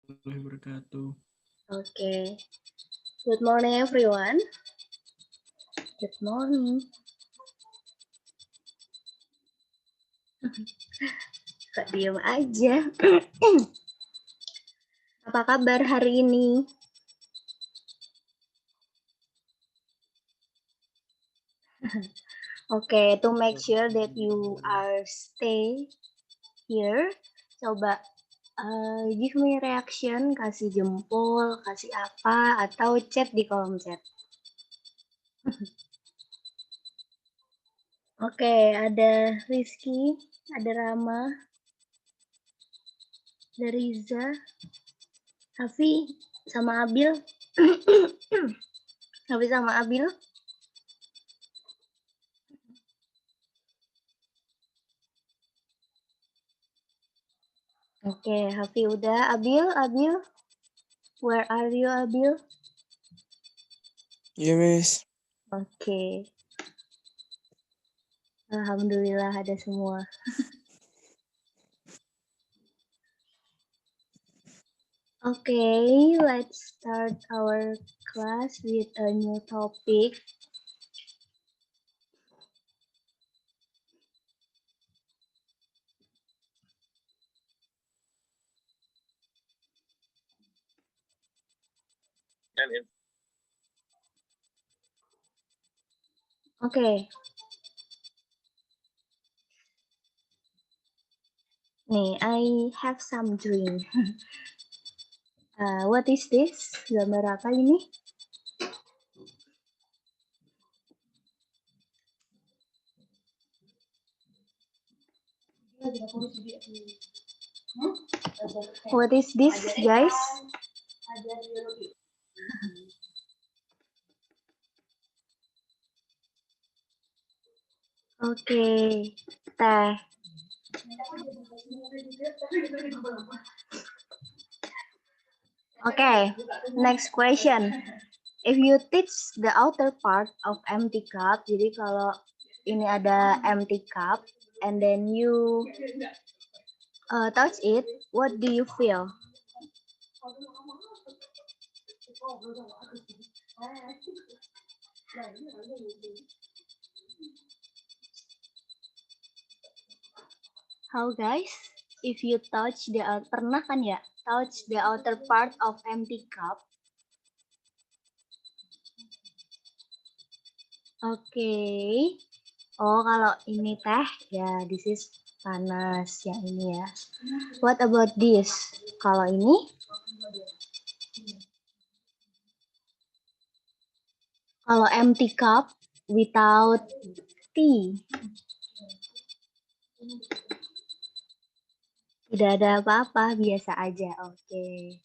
warahmatullahi wabarakatuh. Okay. Good morning, everyone. Good morning. Kok diem aja? Apa kabar hari ini? Okay, to make sure that you are stay here, coba give me reaction, kasih jempol, kasih apa, atau chat di kolom chat. Oke, ada Rizky, ada Rama, ada Riza, Hafi, sama Abil. Hafi sama Abil. Oke, Hafi udah. Abil, where are you, Abil? Iya, Miss. Oke. Alhamdulillah ada semua. Okay, let's start our class with a new topic. Okay. Nih, I have some drink. What is this? Gambar apa ini? What is this, guys? Oke, teh. Okay, next question. If you teach the outer part of empty cup, jadi kalau ini ada empty cup, and then you touch it, what do you feel? How guys? If you touch the pernah kan ya touch the outer part of empty cup? Oke. Oh, kalau ini teh ya this is panas yang ini ya. What about this? Kalau ini? Kalau empty cup without tea. Tidak ada apa-apa, biasa aja. Oke.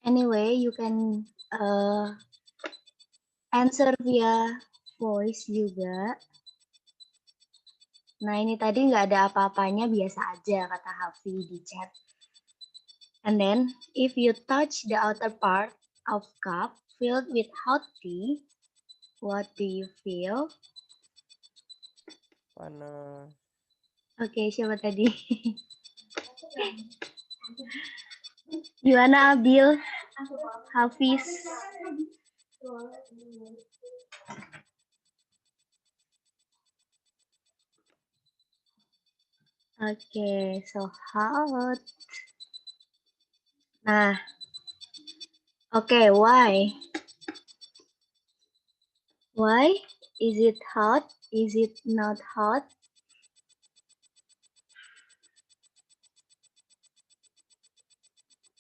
Anyway, you can answer via voice juga. Nah, ini tadi nggak ada apa-apanya, biasa aja, kata Hafi di chat. And then, if you touch the outer part of cup filled with hot tea, what do you feel? Panas. Oke, siapa tadi? Gimana, Abil? Hafiz? Oke, so hot. Nah, oke, why? Why? Is it hot? Is it not hot?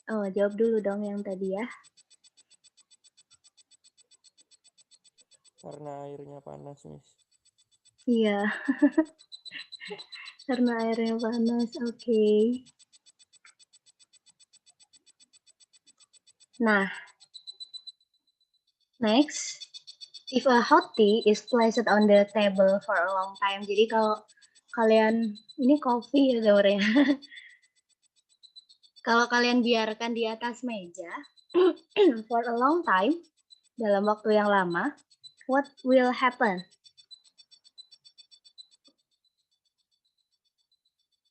Oh, jawab dulu dong yang tadi ya. Karena airnya panas, Miss. Iya. Karena airnya panas, oke. Nah, next. If a hot tea is placed on the table for a long time. Jadi kalau kalian, ini coffee ya gambarnya. Kalau kalian biarkan di atas meja for a long time, dalam waktu yang lama, what will happen?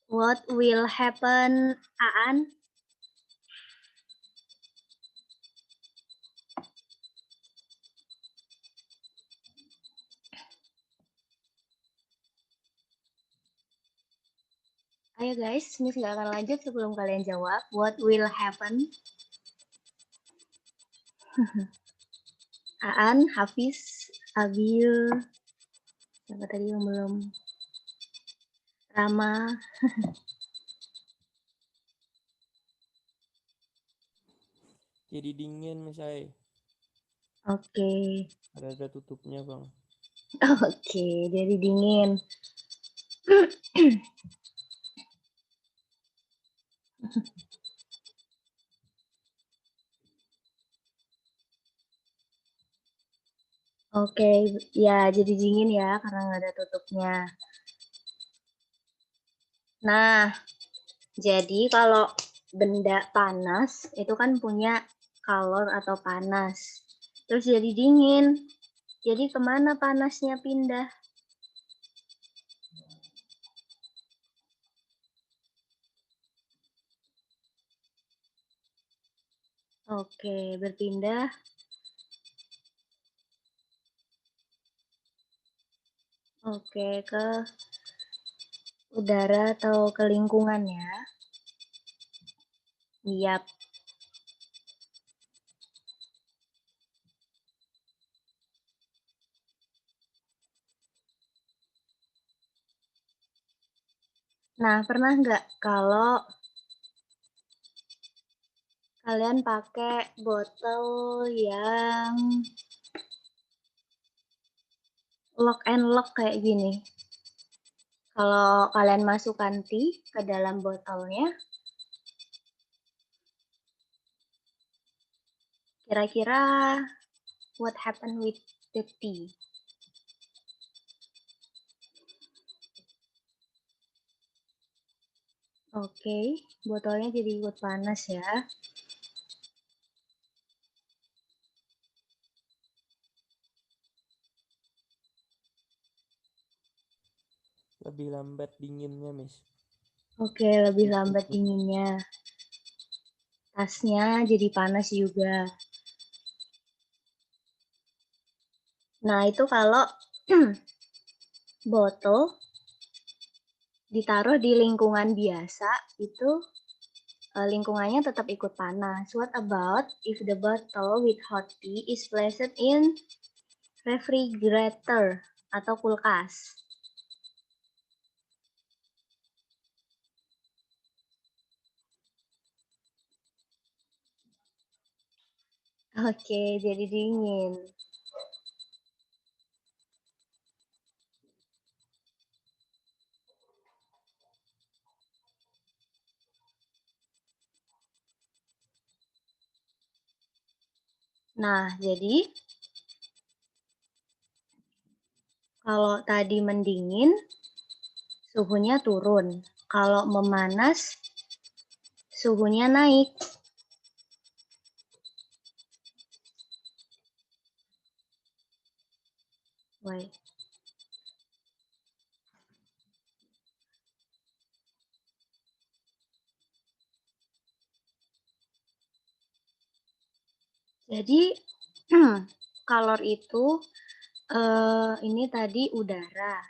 What will happen, Aan? Ayo guys, Miss nggak akan lanjut sebelum kalian jawab. What will happen? Aan, Hafiz, Abil, siapa tadi yang belum? Rama. Jadi dingin misalnya. Oke. Ada tutupnya bang. Oke, jadi dingin. Oke, ya jadi dingin ya karena nggak ada tutupnya. Nah, jadi kalau benda panas itu kan punya kalor atau panas. Terus jadi dingin. Jadi kemana panasnya pindah? Oke, berpindah. Oke, ke udara atau ke lingkungan ya. Yap. Nah, pernah nggak kalau kalian pakai botol yang lock and lock kayak gini? Kalau kalian masukkan tea ke dalam botolnya, kira-kira what happened with the tea? Oke, botolnya jadi ikut panas ya. Lebih lambat dinginnya Miss. Oke, lebih lambat dinginnya. Tasnya jadi panas juga. Nah, itu kalau botol ditaruh di lingkungan biasa, itu lingkungannya tetap ikut panas. What about if the bottle with hot tea is placed in refrigerator atau kulkas? Oke, jadi dingin. Nah, jadi kalau tadi mendingin, suhunya turun. Kalau memanas, suhunya naik. Wait. Jadi, kalor itu ini tadi udara.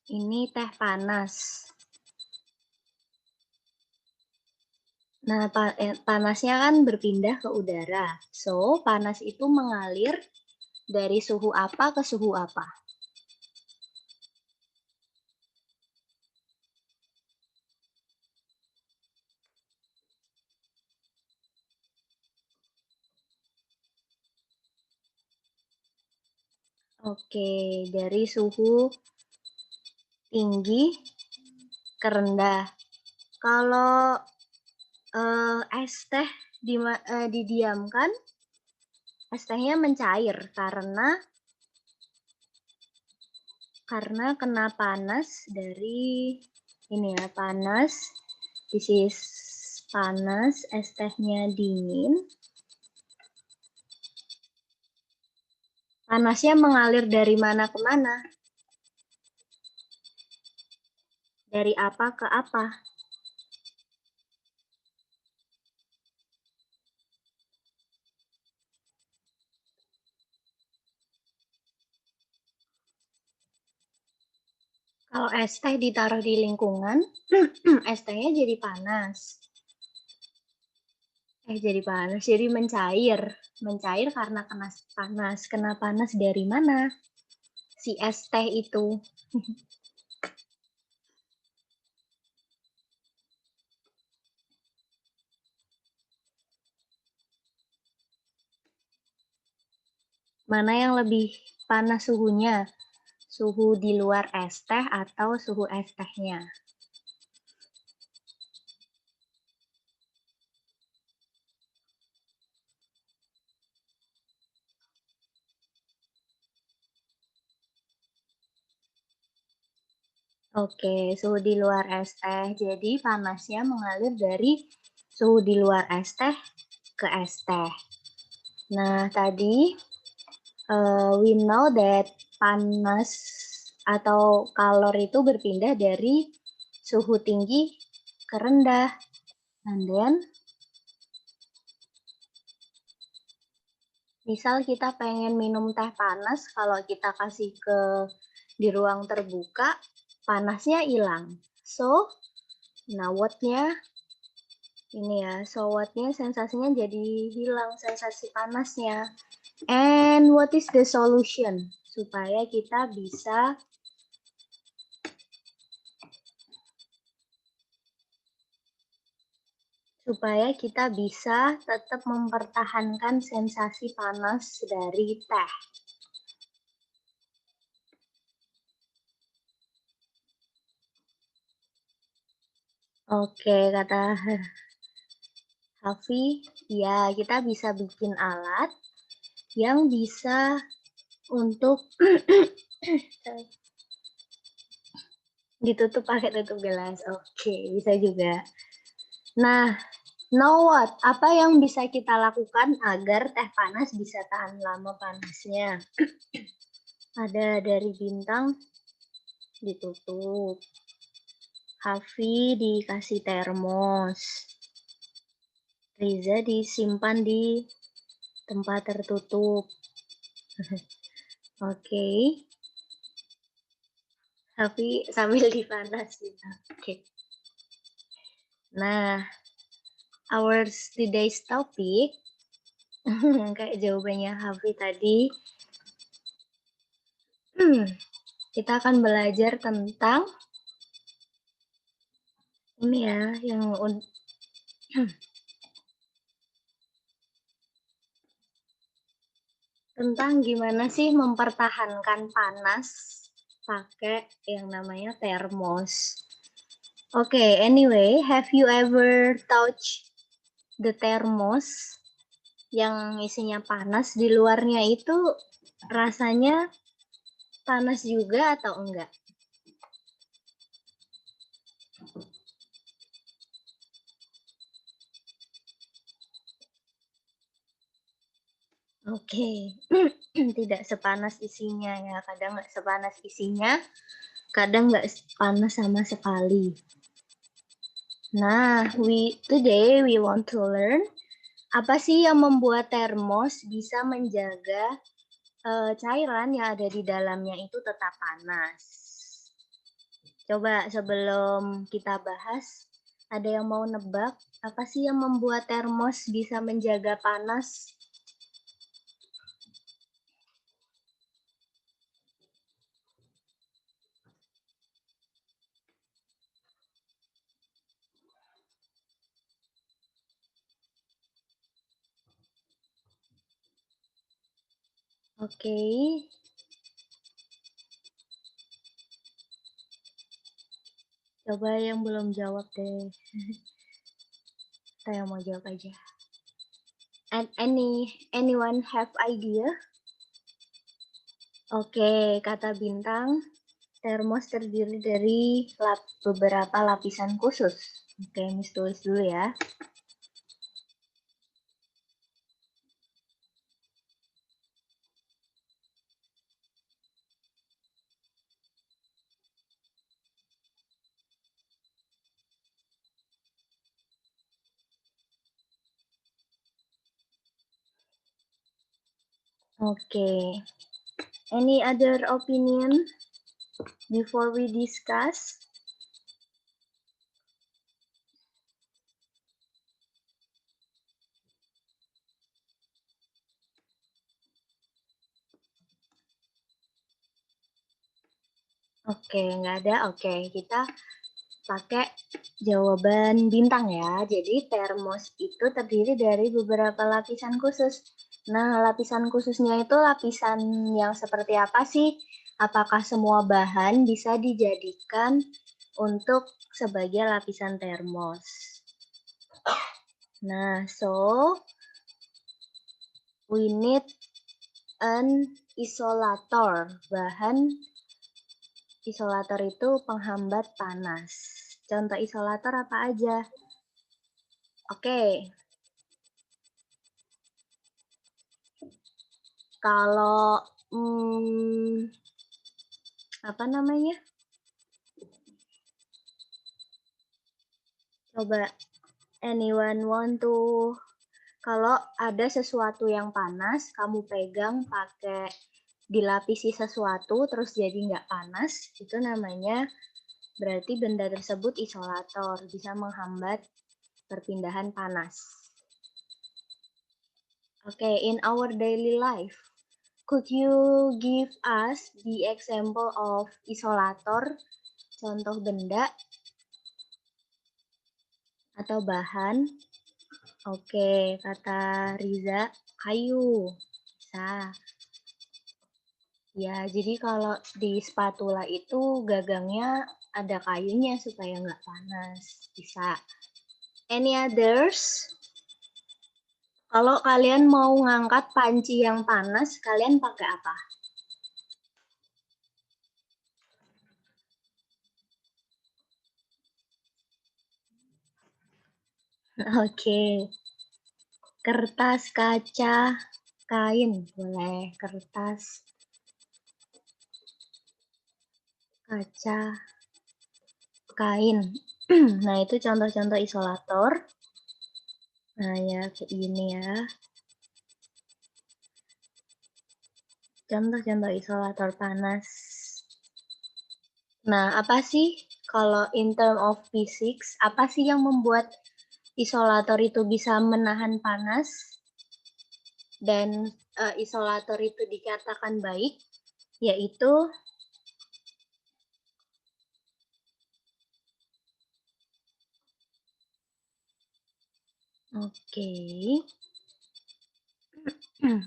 Ini teh panas. Nah, panasnya kan berpindah ke udara. So, panas itu mengalir dari suhu apa ke suhu apa? Oke, dari suhu tinggi ke rendah. Kalau es teh didiamkan, es tehnya mencair karena kena panas dari ini ya, panas. This is panas, es tehnya dingin. Panasnya mengalir dari mana ke mana? Dari apa ke apa? Kalau es teh ditaruh di lingkungan, es tehnya jadi panas. Jadi panas, jadi mencair. Mencair karena kena panas. Kena panas dari mana? Si es teh itu. Mana yang lebih panas suhunya? Suhu di luar es teh atau suhu es tehnya? Oke, suhu di luar es teh. Jadi panasnya mengalir dari suhu di luar es teh ke es teh. Nah, tadi we know that panas atau kalor itu berpindah dari suhu tinggi ke rendah. And then, misal kita pengen minum teh panas, kalau kita kasih di ruang terbuka, panasnya hilang. So, nah what-nya ini ya, so what-nya sensasinya jadi hilang sensasi panasnya. And what is the solution? Supaya kita bisa tetap mempertahankan sensasi panas dari teh. Oke, kata Hafi, ya kita bisa bikin alat yang bisa untuk ditutup pakai tutup gelas. Oke, bisa juga. Nah, now what? Apa yang bisa kita lakukan agar teh panas bisa tahan lama panasnya? Ada dari Bintang ditutup. Hafi dikasih termos. Riza disimpan di tempat tertutup. Oke. Hafi sambil dipanasin. Oke. Nah, our today's topic kayak jawabannya Hafi tadi, kita akan belajar tentang ini ya, yang tentang gimana sih mempertahankan panas pakai yang namanya termos. Oke, anyway, have you ever touch the thermos yang isinya panas, di luarnya itu rasanya panas juga atau enggak? Oke, tidak sepanas isinya ya. Kadang nggak sepanas isinya, kadang nggak panas sama sekali. Nah, today we want to learn apa sih yang membuat termos bisa menjaga cairan yang ada di dalamnya itu tetap panas. Coba sebelum kita bahas, ada yang mau nebak apa sih yang membuat termos bisa menjaga panas? Oke. Coba yang belum jawab deh. Saya mau jawab aja. And anyone have idea? Oke, kata Bintang, termos terdiri dari beberapa lapisan khusus. Oke, Miss tulis dulu ya. Oke. Any other opinion? before we discuss? Oke, nggak ada. Oke, kita pakai jawaban bintang ya. Jadi termos itu terdiri dari beberapa lapisan khusus. Nah, lapisan khususnya itu lapisan yang seperti apa sih? Apakah semua bahan bisa dijadikan untuk sebagai lapisan termos? Nah, so we need an isolator. Bahan isolator itu penghambat panas. Contoh isolator apa aja? Oke. Kalau apa namanya? Coba anyone want to, kalau ada sesuatu yang panas, kamu pegang pakai dilapisi sesuatu terus jadi nggak panas, itu namanya berarti benda tersebut isolator, bisa menghambat perpindahan panas. Oke, in our daily life, could you give us the example of isolator, contoh benda atau bahan? Oke, kata Riza, kayu. Bisa. Ya, jadi kalau di spatula itu gagangnya ada kayunya supaya nggak panas. Bisa. Any others? Kalau kalian mau ngangkat panci yang panas, kalian pakai apa? Oke. Kertas, kaca, kain. Boleh. Kertas, kaca, kain. Nah, itu contoh-contoh isolator. Nah, ya kayak gini ya. Contoh-contoh isolator panas. Nah, apa sih kalau in term of physics, apa sih yang membuat isolator itu bisa menahan panas dan isolator itu dikatakan baik, yaitu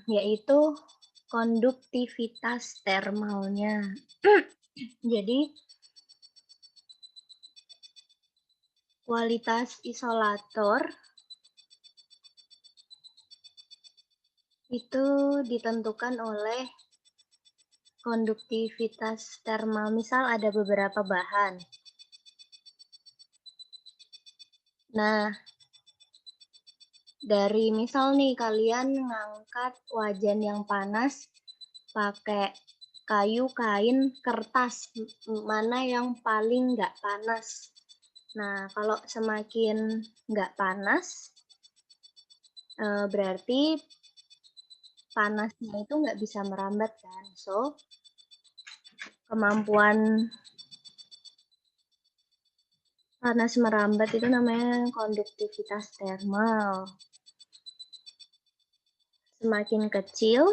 yaitu konduktivitas termalnya. Jadi kualitas isolator itu ditentukan oleh konduktivitas termal. Misal ada beberapa bahan. Nah, dari misal nih kalian ngangkat wajan yang panas pakai kayu, kain, kertas, mana yang paling nggak panas? Nah, kalau semakin nggak panas, berarti panasnya itu nggak bisa merambat kan? So, kemampuan panas merambat itu namanya konduktivitas termal. Semakin kecil,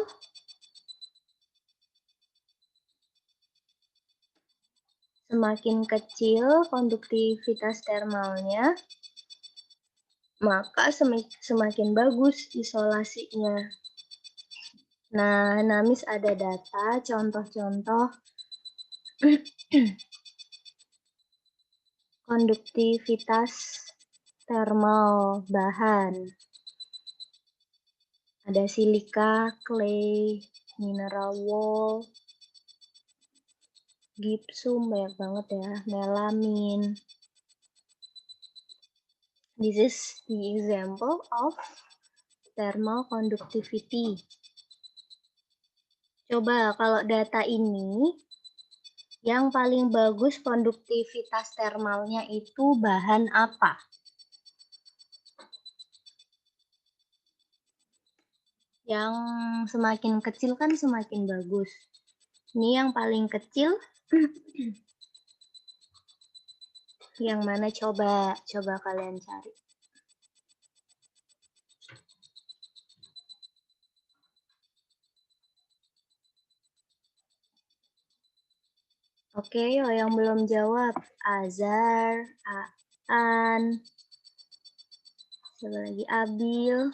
konduktivitas termalnya, maka semakin bagus isolasinya. Nah, Namis ada data contoh-contoh konduktivitas termal bahan. Ada silika, clay, mineral wool, gypsum, banyak banget ya, melamin. This is the example of thermal conductivity. Coba kalau data ini, yang paling bagus konduktivitas termalnya itu bahan apa? Yang semakin kecil kan semakin bagus. Ini yang paling kecil Yang mana coba kalian cari. Oke, yang belum jawab. Azhar, Aan, siapa lagi? Abil.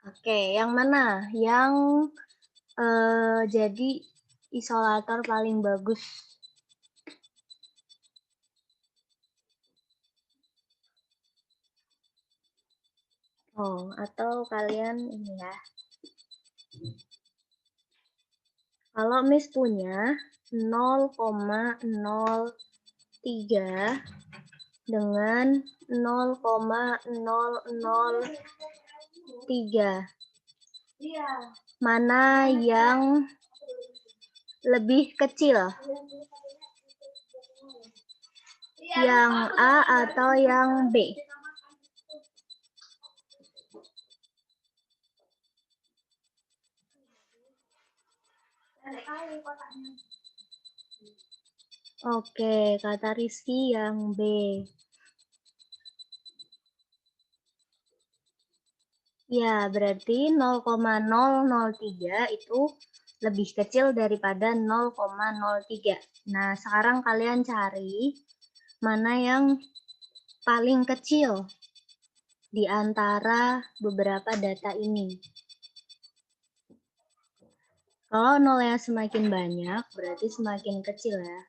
Oke, yang mana? Yang jadi isolator paling bagus. Oh, atau kalian ini ya. Kalau Miss punya 0,03 dengan 0,003. Mana yang lebih kecil? Yang A atau yang B? Oke, kata Rizky yang B. Ya, berarti 0,003 itu lebih kecil daripada 0,03. Nah, sekarang kalian cari mana yang paling kecil di antara beberapa data ini. Kalau nolnya semakin banyak, berarti semakin kecil ya.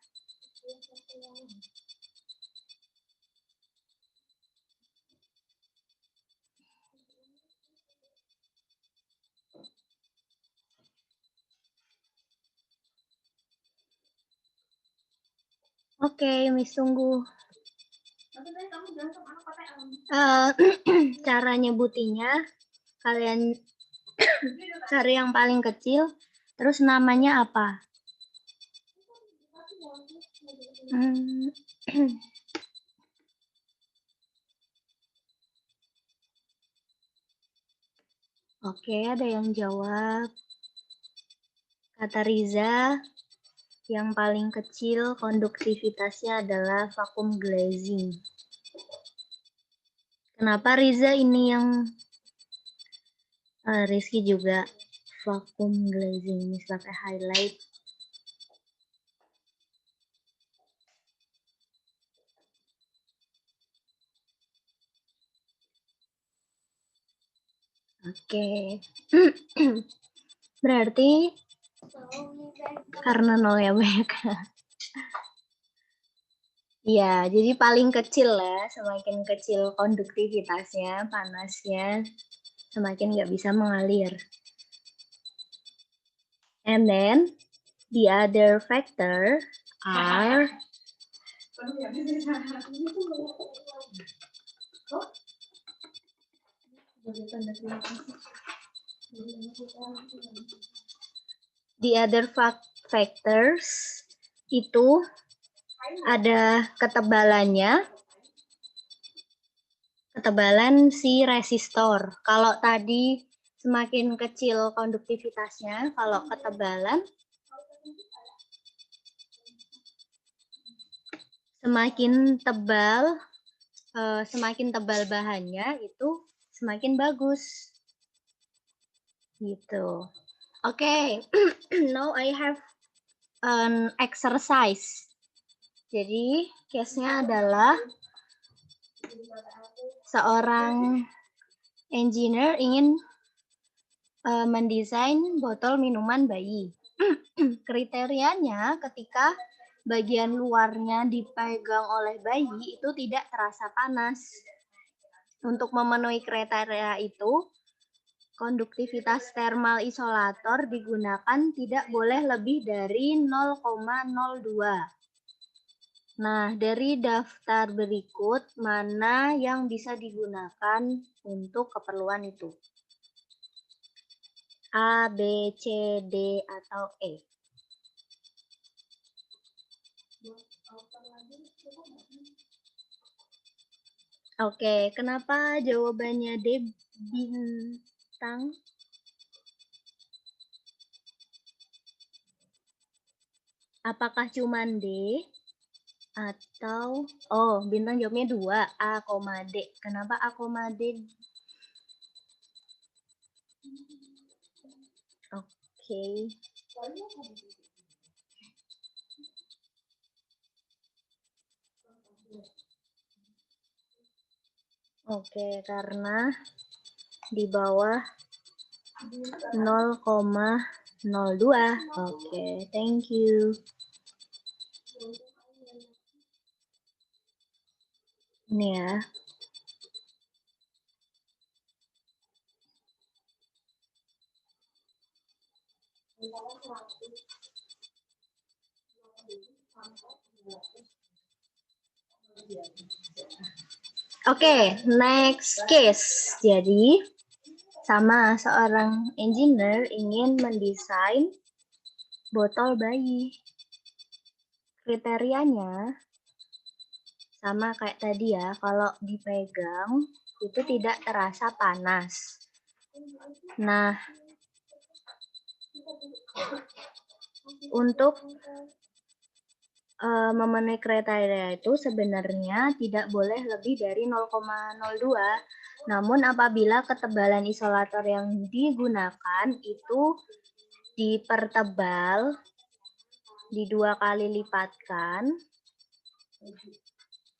Oke, Miss tunggu. Cara nyebutinnya, kalian cari yang paling kecil, terus namanya apa? Oke, ada yang jawab. Kata Riza, yang paling kecil konduktivitasnya adalah vakum glazing. Kenapa Riza ini yang Rizky juga vakum glazing, ini pakai highlight. Oke. Berarti karena nolnya banyak. Ya, jadi paling kecil ya, semakin kecil konduktivitasnya, panasnya, semakin nggak bisa mengalir. And then, the other factor are the other factors itu ada ketebalannya, ketebalan si resistor. Kalau tadi semakin kecil konduktivitasnya, kalau ketebalan semakin tebal bahannya itu semakin bagus. Gitu. Oke, now I have an exercise. Jadi, case-nya adalah seorang engineer ingin mendesain botol minuman bayi. Kriterianya ketika bagian luarnya dipegang oleh bayi itu tidak terasa panas. Untuk memenuhi kriteria itu, konduktivitas thermal isolator digunakan tidak boleh lebih dari 0,02. Nah, dari daftar berikut, mana yang bisa digunakan untuk keperluan itu? A, B, C, D, atau E? Oke, kenapa jawabannya D, bintang? Apakah cuman D atau Bintang jawabnya 2, A, D. Kenapa A, D? Oke. Oke, karena di bawah 0,02. Oke, thank you. Ini ya. Oke, next case. Jadi, sama seorang engineer ingin mendesain botol bayi. Kriterianya sama kayak tadi ya, kalau dipegang itu tidak terasa panas. Nah, untuk memenuhi kriteria itu sebenarnya tidak boleh lebih dari 0,02. Namun apabila ketebalan isolator yang digunakan itu dipertebal, di 2 kali lipatkan,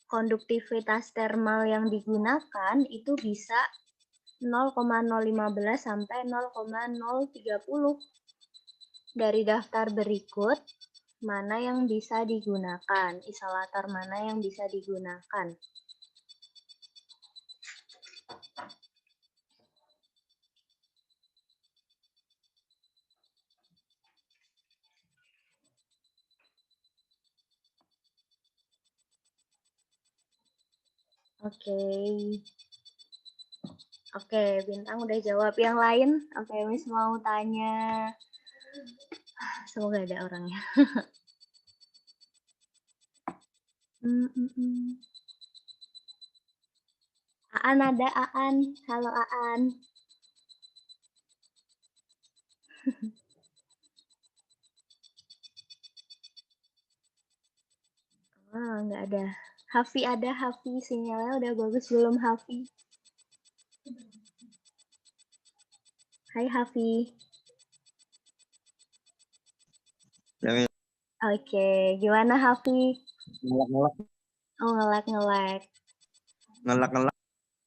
konduktivitas thermal yang digunakan itu bisa 0,015 sampai 0,030. Dari daftar berikut, mana yang bisa digunakan? Isolator mana yang bisa digunakan? Oke, Bintang udah jawab. Yang lain? Oke, Miss mau tanya. Semoga ada orangnya. Aan ada, Aan. Halo, Aan. Nggak ada. Hafi ada, Hafi. Sinyalnya udah bagus belum, Hafi? Hai, Hafi. Oke, gimana, Hafi? Ngelak. Oh, ngelak.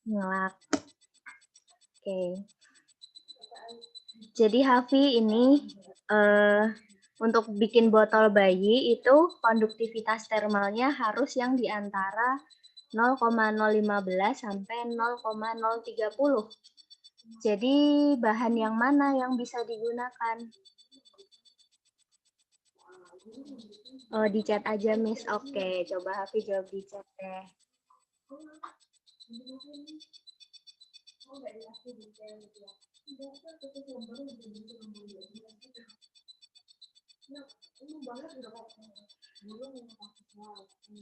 Ngelak. Oke. Jadi Hafi ini untuk bikin botol bayi itu konduktivitas thermalnya harus yang di antara 0,015 sampai 0,030. Jadi bahan yang mana yang bisa digunakan? Oh, di chat aja, Miss. Oke, coba Hafi jawab di chat deh.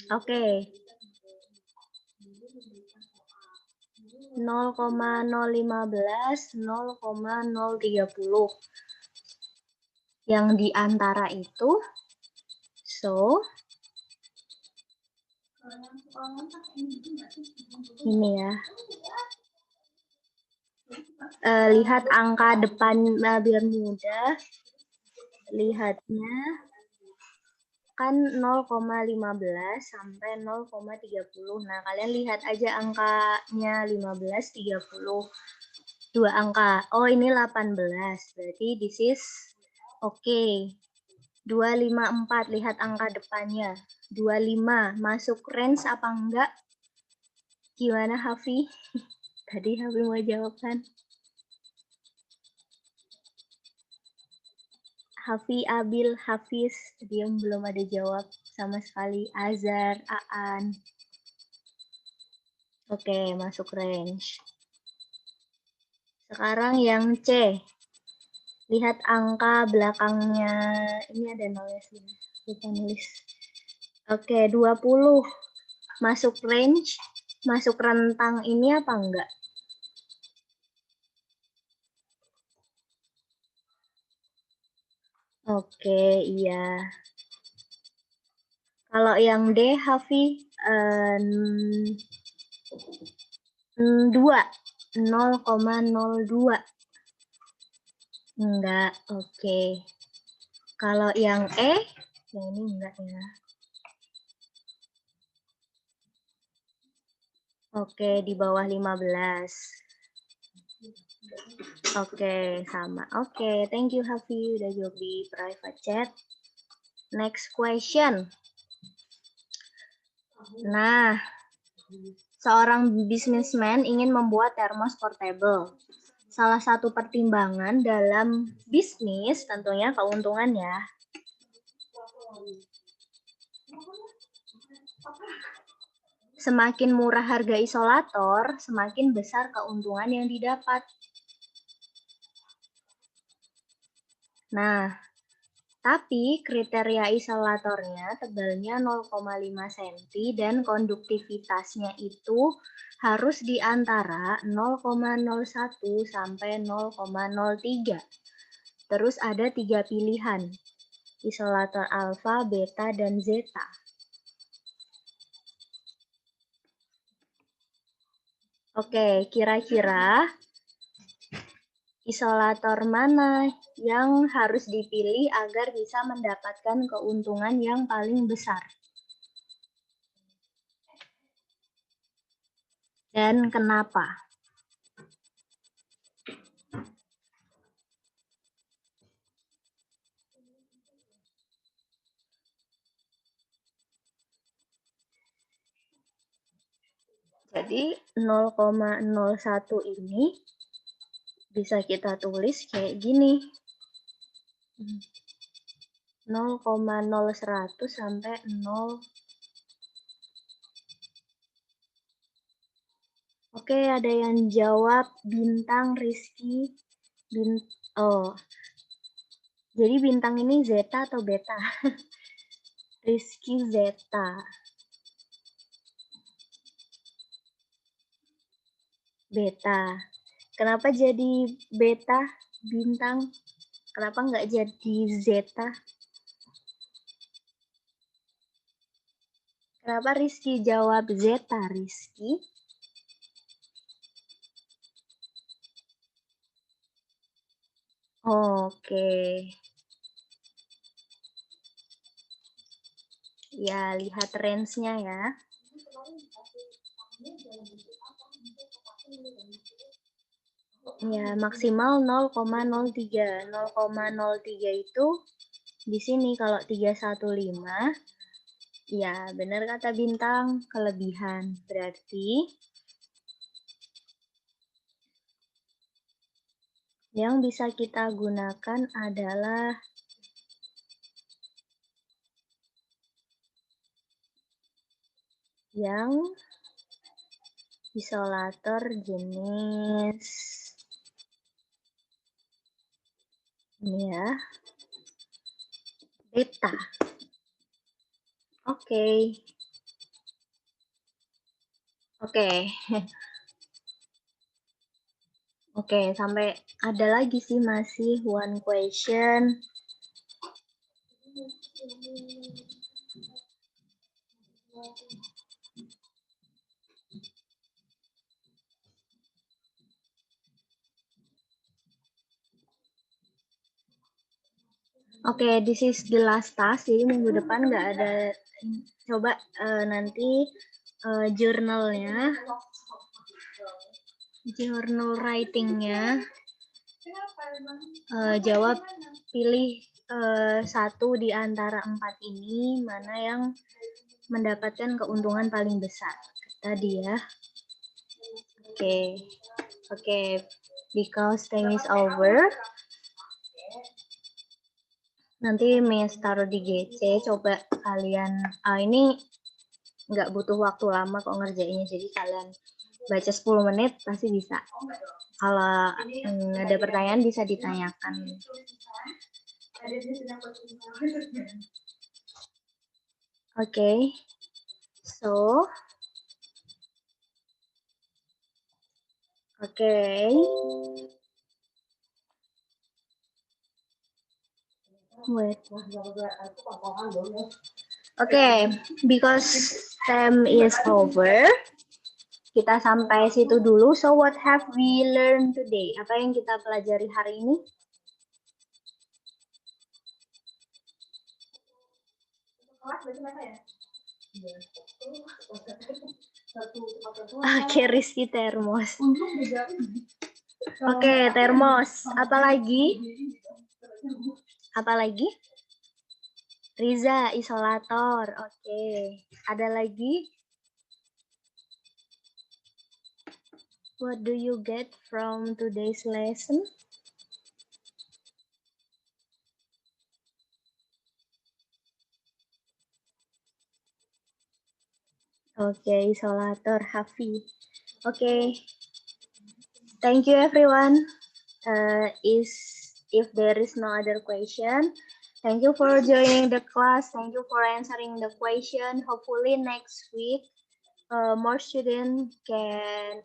Oke. 0,015, 0,030. Yang di antara itu, ini ya. Lihat angka depan biar mudah. Lihatnya kan 0,15 sampai 0,30. Nah, kalian lihat aja angkanya 15, 30. 2 angka. Oh, ini 18. Berarti this is okay. 254, lihat angka depannya. 25, masuk range apa enggak? Gimana, Hafi? Tadi Hafi mau jawab kan? Hafi, Abil, Hafiz, dia belum ada jawab sama sekali. Azhar, Aan. Oke, masuk range. Sekarang yang C. Lihat angka belakangnya. Ini ada nolnya sih. Lupa nulis. Oke, 20. Masuk range, masuk rentang ini apa enggak? Oke, iya. Kalau yang D, Hafi, 2, 0,02. Enggak, oke. Kalau yang E, yang ini enggak ya. Oke, di bawah 15. Oke, sama. Oke, thank you Hafi udah jawab di private chat. Next question. Nah, seorang businessman ingin membuat termos portable. Salah satu pertimbangan dalam bisnis tentunya keuntungan ya. Semakin murah harga isolator, semakin besar keuntungan yang didapat. Nah, tapi kriteria isolatornya tebalnya 0,5 cm dan konduktivitasnya itu harus di antara 0,01 sampai 0,03. Terus ada 3 pilihan, isolator alfa, beta, dan zeta. Oke, kira-kira isolator mana yang harus dipilih agar bisa mendapatkan keuntungan yang paling besar? Dan kenapa? Jadi 0,01 ini bisa kita tulis kayak gini. 0,01 sampai 0. Oke, ada yang jawab bintang Rizky. Oh, jadi bintang ini zeta atau beta? Rizky zeta. Beta. Kenapa jadi beta bintang? Kenapa nggak jadi zeta? Kenapa Rizky jawab zeta, Rizky? Oke. Ya, lihat range-nya ya. Ya, maksimal 0,03. 0,03 itu di sini kalau 315, ya benar kata bintang, kelebihan. Berarti yang bisa kita gunakan adalah yang isolator jenis ini ya, beta. Oke. Oke. Oke, sampai ada lagi sih masih one question. Oke, this is the last task. Jadi minggu depan nggak ada. Coba nanti jurnalnya, journal writingnya, jawab pilih satu di antara 4 ini mana yang mendapatkan keuntungan paling besar. Tadi ya. Oke, because time is over. Nanti Miss taruh di GC, coba kalian, ini nggak butuh waktu lama kok ngerjainnya, jadi kalian baca 10 menit pasti bisa. Kalau ada pertanyaan bisa ditanyakan. Oke, so, wait. Okay, because time is over, kita sampai situ dulu. So what have we learned today? Apa yang kita pelajari hari ini? Oke, Rizky termos. Oke, termos. Apalagi? Apalagi? Riza, isolator. Oke. Ada lagi? What do you get from today's lesson? Oke, isolator, Hafi. Oke. Thank you everyone. If there is no other question, thank you for joining the class. Thank you for answering the question. Hopefully next week, more students can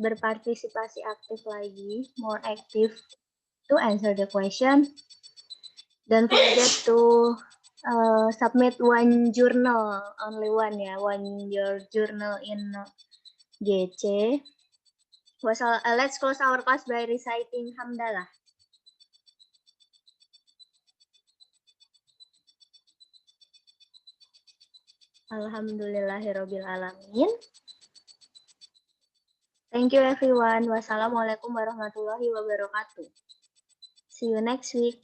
berpartisipasi aktif lagi, more active to answer the question. Don't forget to submit one journal, only one ya, your journal in GC. Let's close our class by reciting Hamdalah. Alhamdulillahirabbil alamin. Thank you everyone. Wassalamualaikum warahmatullahi wabarakatuh. See you next week.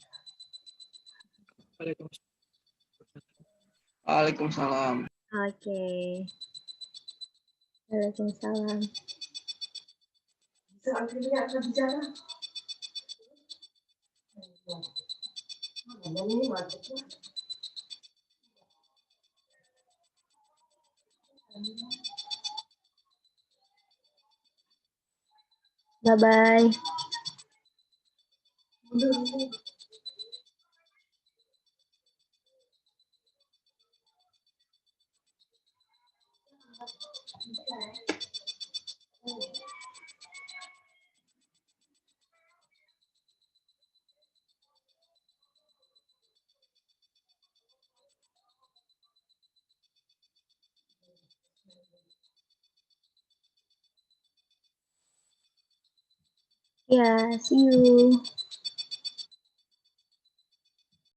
Waalaikumsalam. Oke. Waalaikumsalam. Bye-bye. Yeah, see you.